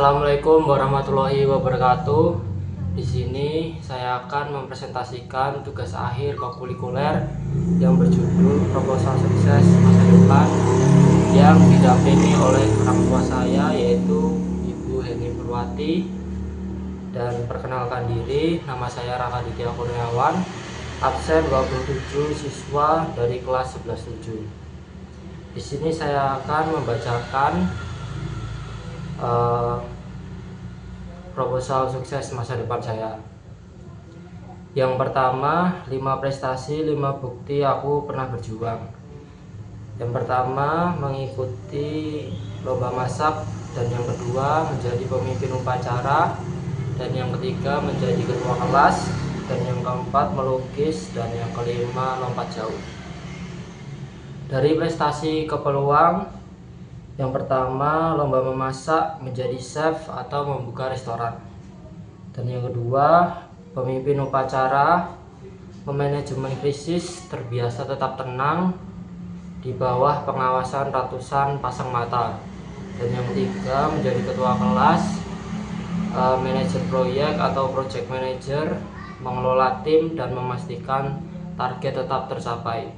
Assalamualaikum warahmatullahi wabarakatuh. Di sini saya akan mempresentasikan tugas akhir kokurikuler yang berjudul Proposal Sukses Masa Depan yang didampingi oleh orang tua saya, yaitu Ibu Heni Purwati. Dan perkenalkan diri, nama saya Raka Ditya Kurniawan, absen 27 siswa dari kelas 11-7. Di sini saya akan membacakan proposal sukses masa depan saya. Yang pertama, 5 prestasi, 5 bukti aku pernah berjuang. Yang pertama, mengikuti lomba masak. Dan yang kedua, menjadi pemimpin upacara. Dan yang ketiga, menjadi ketua kelas. Dan yang keempat, melukis. Dan yang kelima, lompat jauh. Dari prestasi ke peluang, yang pertama, lomba memasak, menjadi chef atau membuka restoran. Dan yang kedua, pemimpin upacara, memanajemen krisis, terbiasa tetap tenang di bawah pengawasan ratusan pasang mata. Dan yang ketiga, menjadi ketua kelas, manajer proyek atau project manager, mengelola tim dan memastikan target tetap tercapai.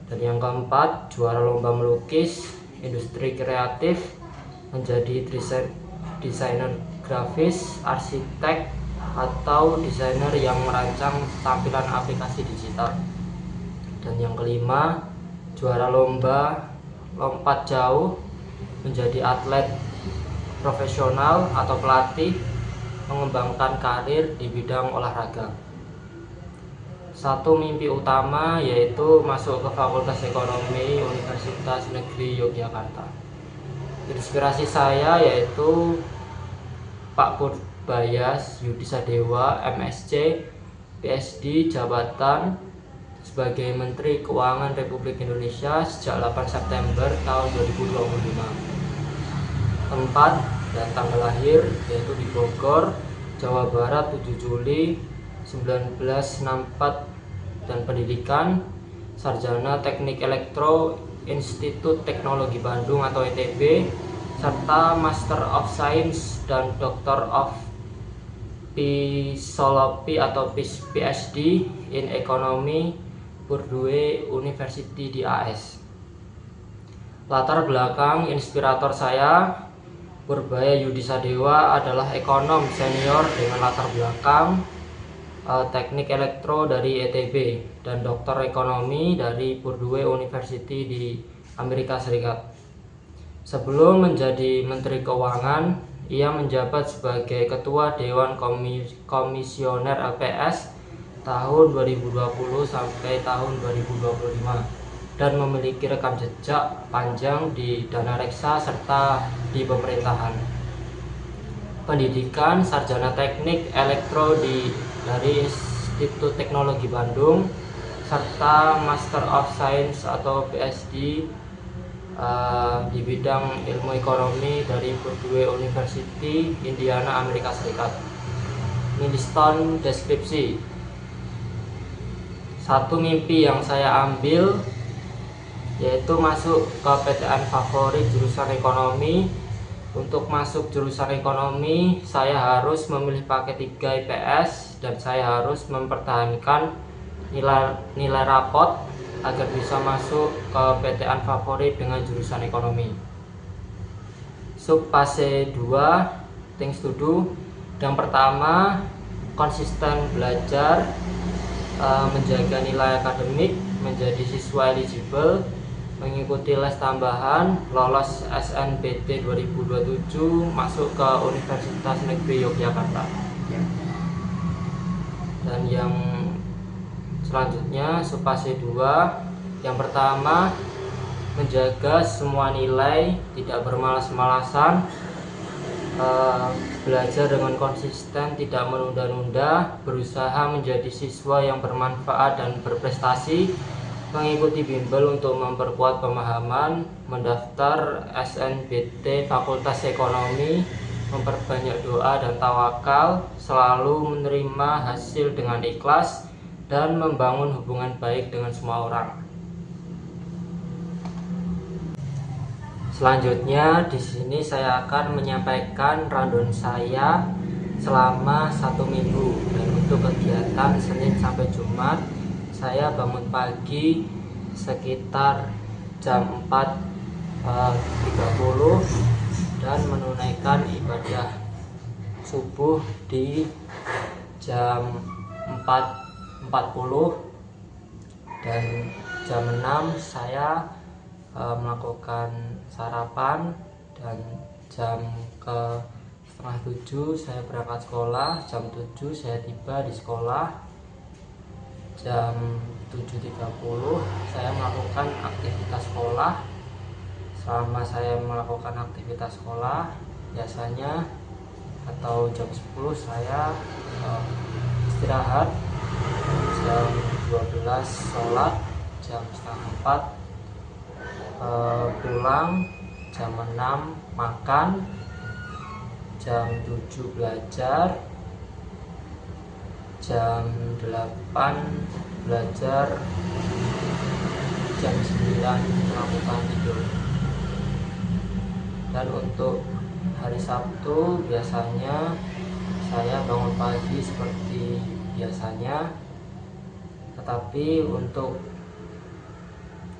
Dan yang keempat, juara lomba melukis, industri kreatif, menjadi desainer grafis, arsitek, atau desainer yang merancang tampilan aplikasi digital. Dan yang kelima, juara lomba lompat jauh, menjadi atlet profesional atau pelatih, mengembangkan karir di bidang olahraga. Satu mimpi utama yaitu masuk ke Fakultas Ekonomi Universitas Negeri Yogyakarta. Inspirasi saya yaitu Pak Purbayas Yudi Sadewa, MSc, PSD, jabatan sebagai Menteri Keuangan Republik Indonesia sejak 8 September tahun 2025. Tempat dan tanggal lahir yaitu di Bogor, Jawa Barat 7 Juli 1964, dan pendidikan sarjana Teknik Elektro Institut Teknologi Bandung atau ITB, serta Master of Science dan Doctor of Philosophy atau PSD in Economy Purdue University di AS. Latar belakang inspirator saya, Purbaya Yudi Sadewa, adalah ekonom senior dengan latar belakang teknik elektro dari ITB dan doktor ekonomi dari Purdue University di Amerika Serikat. Sebelum menjadi Menteri Keuangan, ia menjabat sebagai Ketua Dewan Komisioner LPS tahun 2020 sampai tahun 2025 dan memiliki rekam jejak panjang di Dana Reksa serta di pemerintahan. Pendidikan sarjana teknik elektro dari Institut Teknologi Bandung serta Master of Science atau PSD di bidang ilmu ekonomi dari Purdue University, Indiana, Amerika Serikat. Milestone deskripsi. Satu mimpi yang saya ambil yaitu masuk ke PTN favorit jurusan ekonomi. Untuk masuk jurusan ekonomi, saya harus memilih paket 3 IPS dan saya harus mempertahankan nilai rapot agar bisa masuk ke PTN favorit dengan jurusan ekonomi. Sub fase 2, things to do. Yang pertama, konsisten belajar, menjaga nilai akademik, menjadi siswa eligible, mengikuti les tambahan, lolos SNBT 2027, masuk ke Universitas Negeri Yogyakarta. Dan yang selanjutnya, subfase 2, yang pertama, menjaga semua nilai, tidak bermalas-malasan, belajar dengan konsisten, tidak menunda-nunda, berusaha menjadi siswa yang bermanfaat dan berprestasi, mengikuti bimbel untuk memperkuat pemahaman, mendaftar SNBT Fakultas Ekonomi, memperbanyak doa dan tawakal, selalu menerima hasil dengan ikhlas, dan membangun hubungan baik dengan semua orang. Selanjutnya di sini saya akan menyampaikan rundown saya selama 1 minggu. Dan untuk kegiatan Senin sampai Jumat, saya bangun pagi sekitar jam 4.30 dan menunaikan ibadah subuh di jam 4.40, dan jam 6 saya melakukan sarapan, dan jam ke setengah 7 saya berangkat sekolah, jam 7 saya tiba di sekolah, jam 7.30 saya melakukan aktivitas sekolah. Selama saya melakukan aktivitas sekolah biasanya atau jam 10 saya istirahat, jam 12 sholat, jam setengah 4 pulang, jam 6 makan, jam 7 belajar, jam 8 belajar, jam 9 melakukan tidur. Dan untuk hari Sabtu biasanya saya bangun pagi seperti biasanya, tetapi untuk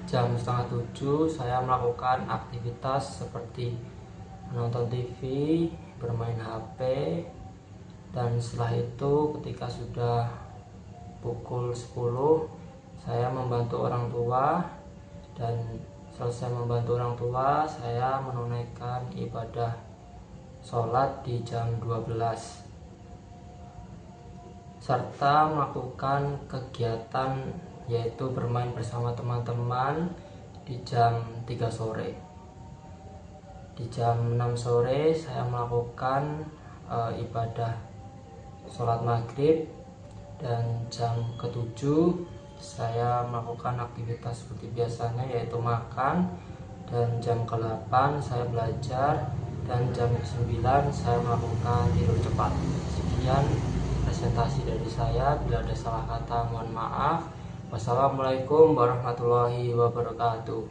jam setengah 7 saya melakukan aktivitas seperti menonton TV, bermain HP, dan setelah itu ketika sudah pukul 10 saya membantu orang tua, dan selesai membantu orang tua saya menunaikan ibadah sholat di jam 12 serta melakukan kegiatan yaitu bermain bersama teman-teman di jam 3 sore. Di jam 6 sore saya melakukan ibadah sholat maghrib, dan jam ke-7 saya melakukan aktivitas seperti biasanya yaitu makan, dan jam ke-8 saya belajar, dan jam ke-9 saya melakukan tidur cepat. Sekian presentasi dari saya, bila ada salah kata mohon maaf. Wassalamualaikum warahmatullahi wabarakatuh.